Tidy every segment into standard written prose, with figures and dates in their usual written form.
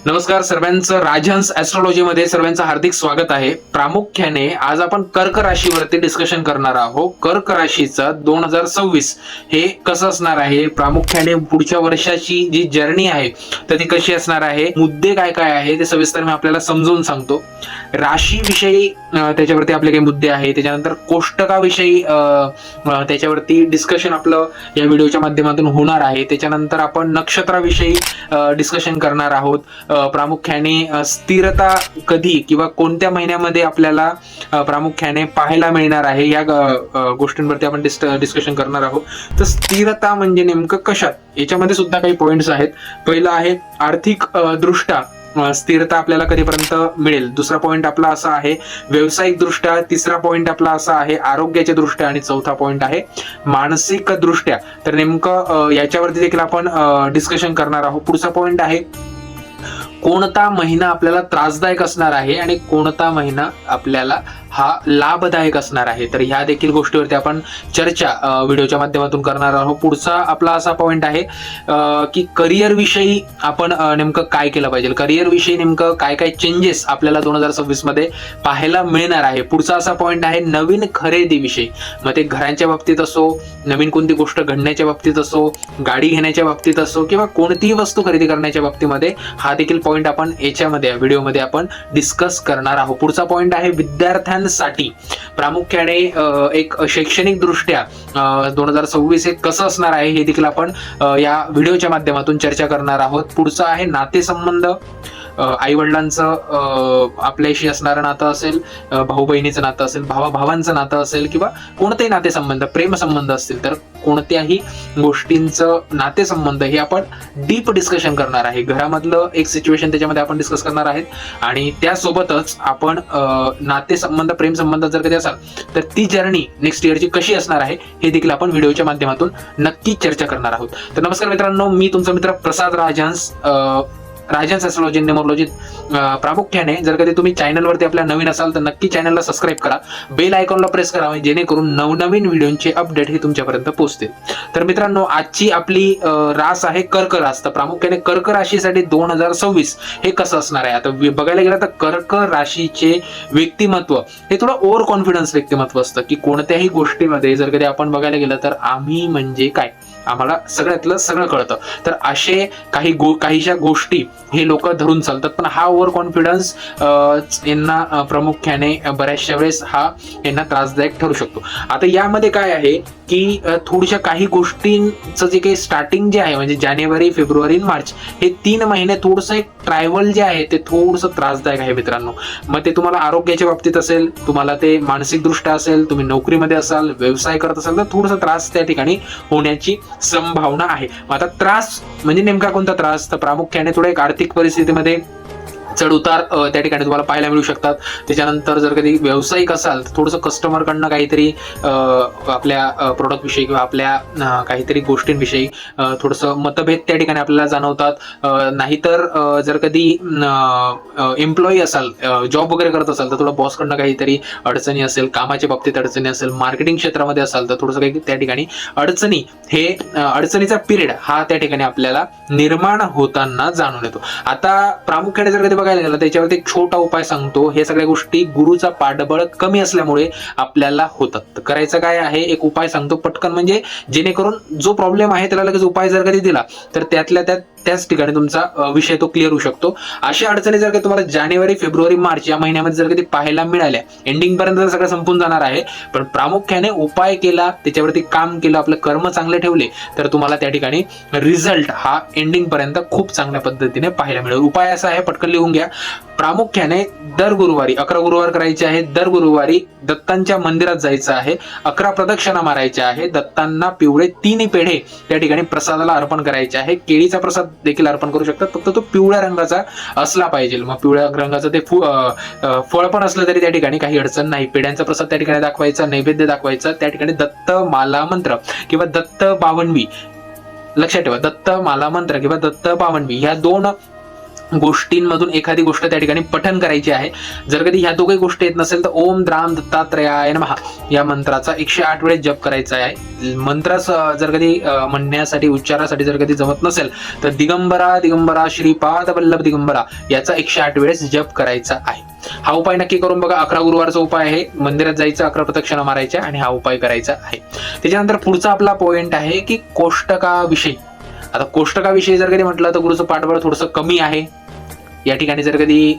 नमस्कार सर्वांचं राजहंस ऍस्ट्रॉलॉजी मध्ये सर्वांचं हार्दिक स्वागत आहे। प्रामुख्याने आज आपण कर्क राशीवरती डिस्कशन करणार आहोत। कर्क राशीचं 2026 हे कसं असणार आहे, प्रामुख्याने पुढच्या वर्षाची जी जर्नी आहे तर ती कशी असणार आहे, मुद्दे काय काय आहे ते सविस्तर मी आपल्याला समजून सांगतो। राशीविषयी त्याच्यावरती आपले काही मुद्दे आहेत, त्याच्यानंतर कोष्टकाविषयी त्याच्यावरती डिस्कशन आपलं या व्हिडिओच्या माध्यमातून होणार आहे। त्याच्यानंतर आपण नक्षत्राविषयी डिस्कशन करणार आहोत। प्रामुख्याने स्थिरता कधी किंवा कोणत्या महिन्यामध्ये आपल्याला प्रामुख्याने पाहायला मिळणार आहे या गोष्टींवरती आपण डिस्कशन करणार आहोत। तर स्थिरता म्हणजे नेमकं कशात, याच्यामध्ये सुद्धा काही पॉइंट्स आहेत। पहिलं आहे आर्थिक दृष्ट्या स्थिरता आपल्याला कधीपर्यंत मिळेल। दुसरा पॉइंट आपला असा आहे व्यावसायिक दृष्ट्या। तिसरा पॉइंट आपला असा आहे आरोग्याच्या दृष्ट्या आणि चौथा पॉइंट आहे मानसिक दृष्ट्या। तर नेमकं याच्यावरती देखील आपण डिस्कशन करणार आहोत। पुढचा पॉइंट आहे कोणता महिना आपल्याला त्रासदायक असणार आहे आणि कोणता महिना आपल्याला हा लाभदायक असणार आहे। तर ह्या देखील गोष्टीवरती आपण चर्चा व्हिडिओच्या माध्यमातून करणार आहोत। पुढचा आपला असा पॉइंट आहे की करिअर विषयी आपण नेमकं काय केलं पाहिजे, करिअर विषयी नेमकं काय काय चेंजेस आपल्याला 2026 मध्ये पाहायला मिळणार आहे। पुढचा असा पॉइंट आहे नवीन खरेदी विषयी, मग ते घरांच्या बाबतीत असो, नवीन कोणती गोष्ट घडण्याच्या बाबतीत असो, गाडी घेण्याच्या बाबतीत असो किंवा कोणतीही वस्तू खरेदी करण्याच्या बाबतीमध्ये हा देखील पॉइंट आपण याच्यामध्ये व्हिडिओमध्ये आपण डिस्कस करणार आहोत। पुढचा पॉइंट आहे विद्यार्थ्यांसाठी प्रामुख्याने एक शैक्षणिक दृष्ट्या 2026 हे कसं असणार आहे हे देखील आपण या व्हिडिओच्या माध्यमातून चर्चा करणार आहोत। पुढचं आहे नातेसंबंध, आई वडिलांचं आपल्याशी असणारं नातं असेल, भाऊ बहिणीचं नातं असेल, भावांचं नातं असेल किंवा कोणतेही नातेसंबंध, प्रेमसंबंध असतील तर कोणत्याही गोष्टींचं नातेसंबंध हे आपण डीप डिस्कशन करणार आहे। घरामधलं एक सिच्युएशन त्याच्यामध्ये आपण डिस्कस करणार आहेत आणि त्यासोबतच आपण नातेसंबंध, प्रेमसंबंध जर कधी असाल तर ती जर्नी नेक्स्ट इयरची कशी असणार आहे हे देखील आपण व्हिडिओच्या माध्यमातून नक्की चर्चा करणार आहोत। तर नमस्कार मित्रांनो, मी तुमचा मित्र प्रसाद राजहंस, राजहंस ऍस्ट्रॉलॉजी न्यूमरोलॉजी। प्रामुख्याने जर कधी तुम्ही चॅनलवरती आपल्या नवीन असाल तर नक्की चॅनलला सबस्क्राईब करा, बेल आयकॉनला प्रेस करा जेणेकरून नवनवीन व्हिडिओचे अपडेट हे तुमच्यापर्यंत पोहोचतील। तर मित्रांनो, आजची आपली रास आहे कर्क रास। तर प्रामुख्याने कर्क राशीसाठी 2026 हे कसं असणार आहे, आता बघायला गेलं तर कर्क राशीचे व्यक्तिमत्व हे थोडं ओव्हर कॉन्फिडन्स व्यक्तिमत्व असतं की कोणत्याही गोष्टीमध्ये जर कधी आपण बघायला गेलं तर आम्ही म्हणजे काय, आम्हाला सगळ्यातलं सगळं कळतं। तर असे काहीशा गोष्टी हे लोक धरून चालतात, पण हा ओव्हर कॉन्फिडन्स यांना प्रामुख्याने बऱ्याचशा वेळेस हा यांना त्रासदायक ठरू शकतो। आता यामध्ये काय आहे की थोड्याशा काही गोष्टींचं जे काही स्टार्टिंग जे आहे म्हणजे जानेवारी, फेब्रुवारी, मार्च हे 3 महिने थोडंसं एक ट्रायव्हल जे आहे ते थोडंसं त्रासदायक आहे मित्रांनो। मग ते तुम्हाला आरोग्याच्या बाबतीत असेल, तुम्हाला ते मानसिक दृष्ट्या असेल, तुम्ही नोकरीमध्ये असाल, व्यवसाय करत असाल तर थोडासा त्रास त्या ठिकाणी होण्याची संभावना आहे। आता त्रास म्हणजे नेमका कोणता त्रास, तर प्रामुख्याने थोडं एक आर्थिक परिस्थितीमध्ये चढ उतार त्या ठिकाणी तुम्हाला पाहायला मिळू शकतात। त्याच्यानंतर जर कधी व्यावसायिक असाल तर थोडंसं कस्टमरकडनं काहीतरी आपल्या प्रोडक्ट विषयी किंवा आपल्या काहीतरी गोष्टींविषयी थोडंसं मतभेद त्या ठिकाणी आपल्याला जाणवतात। नाहीतर जर कधी एम्प्लॉई असाल, जॉब वगैरे करत असाल तर थोडं बॉसकडनं काहीतरी अडचणी असेल, कामाच्या बाबतीत अडचणी असेल, मार्केटिंग क्षेत्रामध्ये असाल तर थोडंसं काही त्या ठिकाणी अडचणी, हे अडचणीचा पिरियड हा त्या ठिकाणी आपल्याला निर्माण होताना जाणून येतो। आता प्रामुख्याने जर कधी बघायला गेलं त्याच्यावरती एक छोटा उपाय सांगतो। हे सगळ्या गोष्टी गुरुचा पाठबळ कमी असल्यामुळे आपल्याला होतात। तर करायचं काय आहे, एक उपाय सांगतो पटकन, म्हणजे जेणेकरून जो प्रॉब्लेम आहे त्याला लगेच उपाय जर कधी दिला तर त्यातल्या त्याच ठिकाणी तुमचा विषय तो क्लिअर होऊ शकतो। अशा अडचणी जर कधी तुम्हाला जानेवारी, फेब्रुवारी, मार्च या महिन्यामध्ये जर कधी पाहायला मिळाल्या, एंडिंग पर्यंत सगळं संपून जाणार आहे, पण प्रामुख्याने उपाय केला, त्याच्यावरती काम केलं, आपलं कर्म चांगले ठेवले तर तुम्हाला त्या ठिकाणी रिझल्ट हा एंडिंग पर्यंत खूप चांगल्या पद्धतीने पाहायला मिळेल। उपाय असा आहे, पटकन लिहून घ्या। प्रामुख्याने दर गुरुवारी 11 गुरुवार करायचे आहे, दर गुरुवारी दत्तांच्या मंदिरात जायचं आहे, 11 प्रदक्षिणा मारायच्या आहे, दत्तांना पिवळे 3 पेढे त्या ठिकाणी प्रसादाला अर्पण करायचे आहे। केळीचा प्रसाद देखील अर्पण करू शकतात, फक्त तो पिवळ्या रंगाचा असला पाहिजे। मग पिवळ्या रंगाचं ते फळ पण असलं तरी त्या ठिकाणी काही अडचण नाही। पेढ्यांचा प्रसाद त्या ठिकाणी दाखवायचा, नैवेद्य दाखवायचा, त्या ठिकाणी दत्त माला मंत्र किंवा दत्त बावनवी, लक्षात ठेवा, दत्त माला मंत्र किंवा दत्त बावनवी ह्या 2 गोष्टींमधून एखादी गोष्ट त्या ठिकाणी पठन करायची आहे. जर कधी ह्या दोघही गोष्टी येत नसेल तर ओम द्राम दत्तात्रयाय नमः या मंत्राचा 108 वेळेस जप करायचा आहे. मंत्र जर कधी म्हणण्यासाठी उच्चारासाठी जर कधी जमत नसेल तर दिगंबरा दिगंबरा श्रीपाद वल्लभ दिगंबरा याचा 108 वेळेस जप करायचा आहे. हा उपाय नक्की करून बघा. 11 गुरुवारचा उपाय आहे. मंदिरात जायचं, 11 प्रदक्षिणा मारायच्या आणि हा उपाय करायचा आहे. त्याच्यानंतर पुढचा आपला पॉइंट आहे की कोष्टकाविषयी. आता कोष्टकाविषयी जर कधी म्हटलं तर गुरुचं पाठबळ थोडंसं कमी आहे. या ठिकाणी जर कधी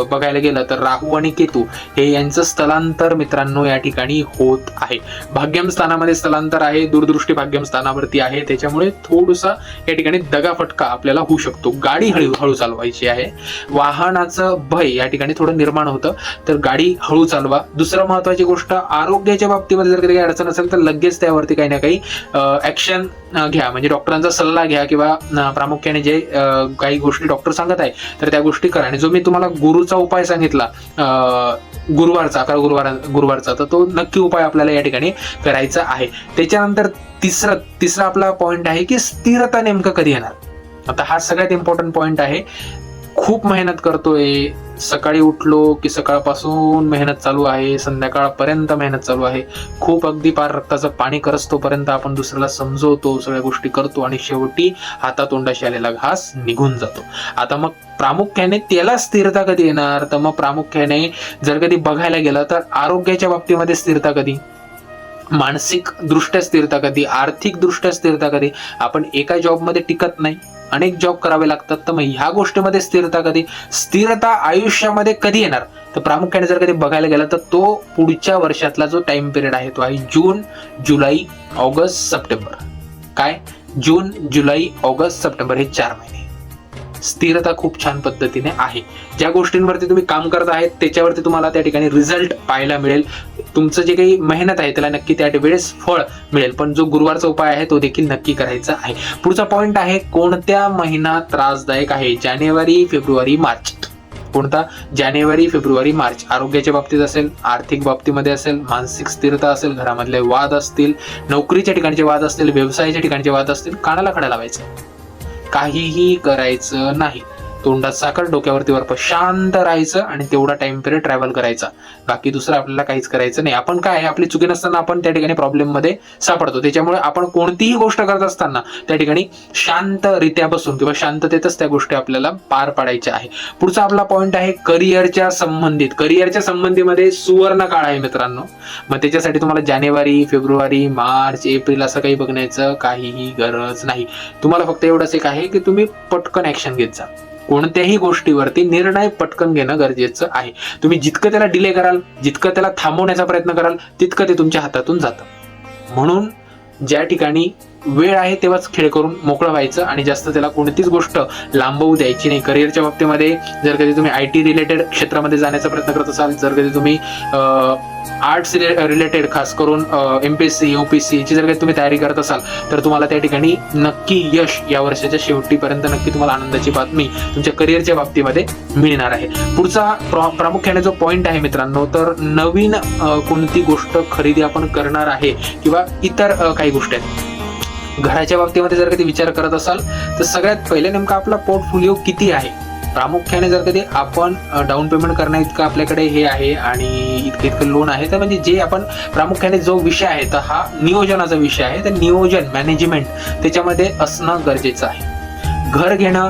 बघायला गेलं तर राहू आणि केतू हे यांचं स्थलांतर मित्रांनो या ठिकाणी होत आहे. भाग्यम स्थानामध्ये स्थलांतर आहे, दूरदृष्टी भाग्यम स्थानावरती आहे. त्याच्यामुळे थोडंसं या ठिकाणी दगाफटका आपल्याला होऊ शकतो. गाडी हळू चालवायची आहे. वाहनाचं भय या ठिकाणी थोडं निर्माण होतं, तर गाडी हळू चालवा. दुसरं महत्वाची गोष्ट, आरोग्याच्या बाबतीमध्ये जर कधी काही अडचण असेल तर लगेच त्यावरती काही ना काही ऍक्शन घ्या. म्हणजे डॉक्टरांचा सल्ला घ्या किंवा प्रामुख्याने जे काही गोष्टी डॉक्टर सांगत आहे तर त्या गोष्टी करा. आणि जो मी तुम्हाला गुरुचा उपाय सांगितला गुरुवारचा, 11 गुरुवारचा, तर तो नक्की उपाय आपल्याला या ठिकाणी करायचा आहे. त्याच्यानंतर तिसरा आपला पॉइंट आहे की स्थिरता नेमकं कधी येणार. आता हा सगळ्यात इम्पॉर्टंट पॉइंट आहे. खूप मेहनत करतोय, सकाळी उठलो की सकाळपासून मेहनत चालू आहे, संध्याकाळपर्यंत मेहनत चालू आहे, खूप अगदी पार रक्ताचं पाणी करस्तोपर्यंत आपण दुसऱ्याला समजवतो, सगळ्या गोष्टी करतो आणि शेवटी हातातोंडाशी आलेला घास निघून जातो. आता मग प्रामुख्याने त्याला स्थिरता कधी येणार, तर मग प्रामुख्याने जर कधी बघायला गेलं तर आरोग्याच्या बाबतीमध्ये स्थिरता कधी, मानसिक दृष्ट्या स्थिरता कधी, आर्थिक दृष्ट्या स्थिरता कधी. आपण एका जॉबमध्ये टिकत नाही, अनेक जॉब करावे लागतात, तर मग ह्या गोष्टीमध्ये स्थिरता कधी, स्थिरता आयुष्यामध्ये कधी येणार, तर प्रामुख्याने जर कधी बघायला गेला तर तो पुढच्या वर्षातला जो टाइम पिरियड आहे तो आहे जून, जुलै, ऑगस्ट, सप्टेंबर. काय, जून, जुलै, ऑगस्ट, सप्टेंबर हे 4 महिने स्थिरता खूप छान पद्धतीने आहे. ज्या गोष्टींवरती तुम्ही काम करत आहेत त्याच्यावरती तुम्हाला त्या ठिकाणी रिझल्ट पाहायला मिळेल. तुमचं जे काही मेहनत आहे त्याला नक्की त्या वेळेस फळ मिळेल. पण जो गुरुवारचा उपाय आहे तो देखील नक्की करायचा आहे. पुढचा पॉइंट आहे, कोणत्या महिना त्रासदायक आहे. जानेवारी, फेब्रुवारी, मार्च. कोणता, जानेवारी, फेब्रुवारी, मार्च. आरोग्याच्या बाबतीत असेल, आर्थिक बाबतीमध्ये असेल, मानसिक स्थिरता असेल, घरामधले वाद असतील, नोकरीच्या ठिकाणचे वाद असतील, व्यवसायाच्या ठिकाणचे वाद असतील, कानाला खडा लावायचा, काहीही करायचं नाही. तोंडात साखर, डोक्यावरती बर्फ, शांत राहायचं आणि तेवढा टाइम पिरियड ट्रॅव्हल करायचा. बाकी दुसरं आपल्याला काहीच करायचं नाही. आपण काय, आपली चुकी नसताना आपण त्या ठिकाणी प्रॉब्लेम मध्ये सापडतो. त्याच्यामुळे आपण कोणतीही गोष्ट करत असताना त्या ठिकाणी शांतरित्या बसून किंवा शांततेतच त्या गोष्टी आपल्याला पार पाडायच्या आहे. पुढचा आपला पॉइंट आहे करिअरच्या संबंधित. करिअरच्या संबंधीमध्ये सुवर्ण काळ आहे मित्रांनो. मग त्याच्यासाठी तुम्हाला जानेवारी, फेब्रुवारी, मार्च, एप्रिल असं काही बघण्याचं काहीही गरज नाही. तुम्हाला फक्त एवढंच एक आहे की तुम्ही पटकन ऍक्शन घेत जा. कोणत्याही गोष्टीवरती निर्णय पटकन घेणं गरजेचं आहे. तुम्ही जितकं त्याला डिले कराल, जितकं त्याला थांबवण्याचा प्रयत्न कराल, तितकं ते तुमच्या हातातून जातं. म्हणून ज्या ठिकाणी वेळ आहे तेव्हाच खेळ करून मोकळं व्हायचं आणि जास्त त्याला कोणतीच गोष्ट लांबवू द्यायची नाही. करिअरच्या बाबतीमध्ये जर कधी तुम्ही IT रिलेटेड क्षेत्रामध्ये जाण्याचा प्रयत्न करत असाल, जर कधी तुम्ही आर्ट्स रिलेटेड खास करून MPSC, UPSC ची जर काही तुम्ही तयारी करत असाल तर तुम्हाला त्या ठिकाणी नक्की यश या वर्षाच्या शेवटीपर्यंत नक्की तुम्हाला आनंदाची बातमी तुमच्या करिअरच्या बाबतीमध्ये मिळणार आहे. पुढचा प्रामुख्याने जो पॉइंट आहे मित्रांनो, तर नवीन कोणती गोष्ट खरेदी आपण करणार आहे किंवा इतर काही गोष्टी आहेत. घराच्या बाबतीमध्ये जर कधी विचार करत असाल तर सगळ्यात पहिले नेमका आपला पोर्टफोलिओ किती आहे. प्रामुख्याने जर कधी आपण डाऊन पेमेंट करणं इतकं आपल्याकडे हे आहे आणि इतकं लोन आहे, तर म्हणजे जे आपण प्रामुख्याने जो विषय आहे तर हा नियोजनाचा विषय आहे. तर नियोजन, मॅनेजमेंट त्याच्यामध्ये असणं गरजेचं आहे. घर घेणं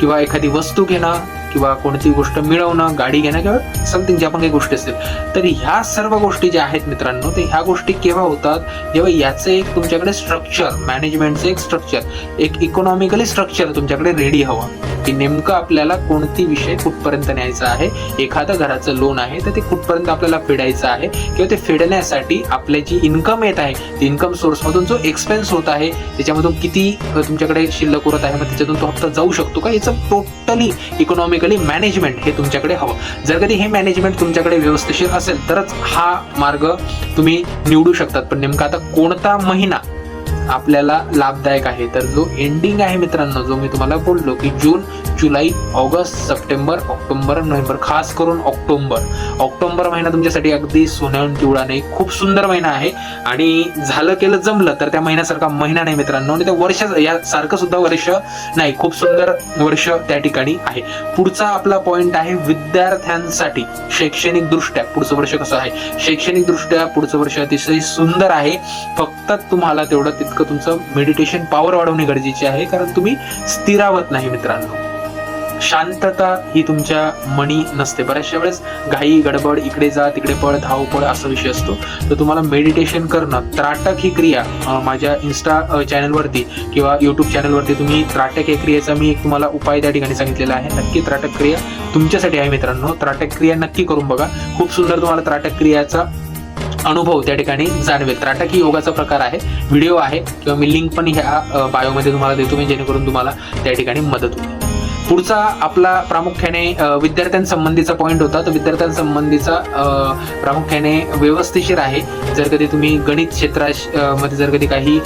किंवा एखादी वस्तू घेणं किंवा कोणती गोष्ट मिळवणं, गाडी घेणं किंवा समथिंग ज्या पण काही गोष्टी असतील, तर ह्या सर्व गोष्टी ज्या आहेत मित्रांनो, तर ह्या गोष्टी केव्हा होतात, जेव्हा याचं एक तुमच्याकडे स्ट्रक्चर, मॅनेजमेंटचं एक स्ट्रक्चर, एक इकॉनॉमिकली स्ट्रक्चर तुमच्याकडे रेडी हवं की नेमकं आपल्याला कोणती विषय कुठपर्यंत न्यायचा आहे. एखादं घराचं लोन आहे तर ते कुठपर्यंत आपल्याला फेडायचं आहे किंवा ते फेडण्यासाठी आपल्या जी इन्कम येत आहे, ती इन्कम सोर्समधून जो एक्सपेन्स होत आहे त्याच्यामधून किती तुमच्याकडे शिल्लक उरत आहे, मग त्याच्यातून तो हप्ता जाऊ शकतो का, याचं टोटली इकॉनॉमिकली मॅनेजमेंट हे तुमच्याकडे हवं. जर कधी हे मॅनेजमेंट तुमच्याकडे व्यवस्थित असेल तरच हा मार्ग तुम्ही निवडू शकतात. पण नेमका आता कोणता महिना आपल्याला लाभदायक आहे, तर जो एंडिंग आहे मित्रांनो, जो मी तुम्हाला बोललो की जून, जुलै, ऑगस्ट, सप्टेंबर, ऑक्टोबर, नोव्हेंबर, खास करून ऑक्टोबर महिना तुमच्यासाठी अगदी सोन्याहून पिवळा नाही, खूप सुंदर महिना आहे. आणि झालं केलं जमलं तर त्या महिन्यासारखा महिना नाही मित्रांनो, आणि त्या वर्ष यासारखं सुद्धा वर्ष नाही, खूप सुंदर वर्ष त्या ठिकाणी आहे. पुढचा आपला पॉइंट आहे विद्यार्थ्यांसाठी शैक्षणिक दृष्ट्या पुढचं वर्ष कसं आहे. शैक्षणिक दृष्ट्या पुढचं वर्ष अतिशय सुंदर आहे. फक्त तुम्हाला तेवढं तितकं तुमचं मेडिटेशन पॉवर वाढवणे गरजेचे आहे, कारण तुम्ही स्थिरावत नाही मित्रांनो. शांतता ही तुमच्या मनी नसते. बऱ्याचशा वेळेस घाई गडबड, इकडे जा तिकडे पळ, धावपळ असा विषय असतो. तर तुम्हाला मेडिटेशन करणं, त्राटक ही क्रिया माझ्या इन्स्टा चॅनलवरती किंवा यूट्यूब चॅनलवरती तुम्ही त्राटक या क्रियेचा मी एक तुम्हाला उपाय त्या ठिकाणी सांगितलेला आहे. नक्की त्राटक क्रिया तुमच्यासाठी आहे मित्रांनो. त्राटक क्रिया नक्की करून बघा, खूप सुंदर तुम्हाला त्राटक क्रियाचा अनुभव त्या ठिकाणी जाणवेल. त्राटक ही योगाचा प्रकार आहे. व्हिडिओ आहे किंवा मी लिंक पण ह्या बायोमध्ये तुम्हाला देतो मी, जेणेकरून तुम्हाला त्या ठिकाणी मदत होईल. पुढचा आपला प्रामुख्याने विद्यार्थ्यांसंबंधीचा पॉईंट होता. तर विद्यार्थ्यांसंबंधीचा प्रामुख्याने व्यवस्थिशीर आहे. जर कधी तुम्ही गणित क्षेत्रामध्ये जर कधी काही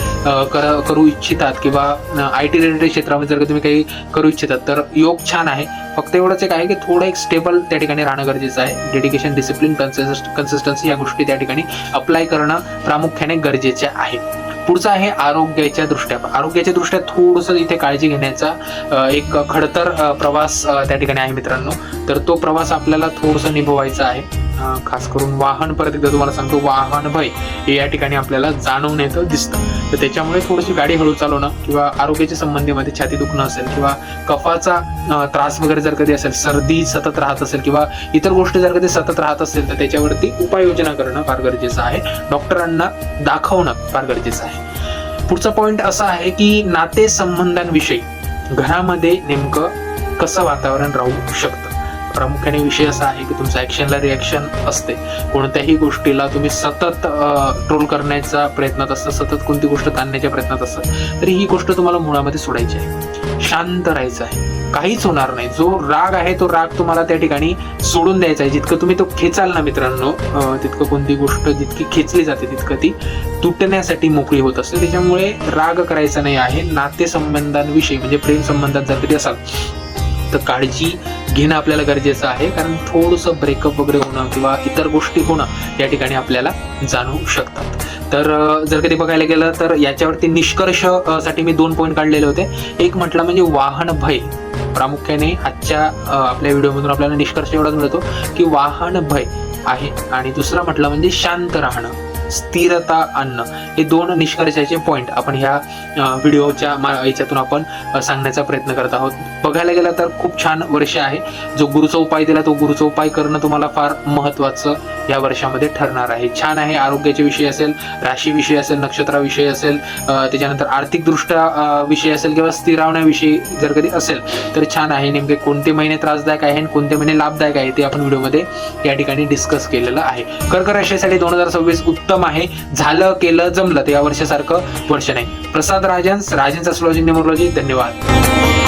करू इच्छितात किंवा IT रिलेटेड क्षेत्रामध्ये जर कधी तुम्ही काही करू इच्छितात तर योग छान आहे. फक्त एवढंच एक आहे की थोडं एक स्टेबल त्या ठिकाणी राहणं गरजेचं आहे. डेडिकेशन, डिसिप्लिन, कन्सिस्टन्सी या गोष्टी त्या ठिकाणी अप्लाय करणं प्रामुख्याने गरजेचे आहे. पुढचं आहे आरोग्याच्या दृष्ट्या. आरोग्याच्या दृष्ट्या थोडंसं इथे काळजी घेण्याचा एक खडतर प्रवास त्या ठिकाणी आहे मित्रांनो. तर तो प्रवास आपल्याला थोडंसं निभवायचा आहे. खास करून वाहन, परत एकदा तुम्हाला सांगतो, वाहन भय हे या ठिकाणी आपल्याला जाणवून येतं, दिसतं. तर त्याच्यामुळे थोडीशी गाडी हळू चालवणं किंवा आरोग्याच्या संबंधीमध्ये छाती दुखणं असेल किंवा कफाचा त्रास वगैरे जर कधी असेल, सर्दी सतत राहत असेल किंवा इतर गोष्टी जर कधी सतत राहत असेल तर त्याच्यावरती उपाययोजना करणं फार गरजेचं आहे. डॉक्टरांना दाखवणं फार गरजेचं आहे. पुढचा पॉइंट असा आहे की नातेसंबंधांविषयी घरामध्ये नेमकं कसं वातावरण राहू शकतं. प्रामुख्याने विषय असा आहे की तुमचं ऍक्शनला रिॲक्शन असते. कोणत्याही गोष्टीला तुम्ही सतत ट्रोल करण्याचा प्रयत्नात असतं, सतत कोणती गोष्ट ताणण्याच्या प्रयत्नात असतं, तरी ही गोष्ट तुम्हाला मुळामध्ये सोडायची आहे. शांत राहायचं आहे, काहीच होणार नाही. जो राग आहे तो राग तुम्हाला त्या ठिकाणी सोडून द्यायचा आहे. जितकं तुम्ही तो खेचाल ना मित्रांनो, तितकं कोणती गोष्ट जितकी खेचली जाते तितकं ती तुटण्यासाठी मोकळी होत असते. त्याच्यामुळे राग करायचा नाही आहे. नातेसंबंधांविषयी म्हणजे प्रेम संबंधात जर कधी असाल तर काळजी घेणं आपल्याला गरजेचं आहे, कारण थोडंसं ब्रेकअप वगैरे होणं किंवा इतर गोष्टी होणं या ठिकाणी आपल्याला जाणवू शकतात. तर जर कधी बघायला गेलं तर याच्यावरती निष्कर्ष साठी मी 2 पॉईंट काढलेले होते. एक म्हटलं म्हणजे वाहन भय. प्रामुख्याने आजच्या आपल्या व्हिडिओमधून आपल्याला निष्कर्ष एवढाच मिळतो की वाहन भय आहे. आणि दुसरा म्हटलं म्हणजे शांत राहणं, स्थिरता आणणं. हे 2 निष्कर्षाचे पॉईंट आपण ह्या व्हिडिओच्या याच्यातून आपण सांगण्याचा प्रयत्न करत आहोत. बघायला गेला तर खूप छान वर्ष आहे. जो गुरुचा उपाय दिला तो गुरुचा उपाय करणं तुम्हाला फार महत्त्वाचं या वर्षामध्ये ठरणार आहे. छान आहे. आरोग्याचे विषय असेल, राशी विषय असेल, नक्षत्राविषयी असेल, त्याच्यानंतर आर्थिकदृष्ट्या विषय असेल किंवा स्थिरावण्याविषयी जर कधी असेल तर छान आहे. नेमके कोणते महिने त्रासदायक आहे आणि कोणते महिने लाभदायक आहे ते आपण व्हिडिओमध्ये या ठिकाणी डिस्कस केलेलं आहे. कर्क राशीसाठी 2026 उत्तम आहे. झालं केलं जमलं तर या वर्षासारखं वर्ष नाही. प्रसाद राजन्स ॲस्ट्रोलॉजी न्यूमरोलॉजी. धन्यवाद.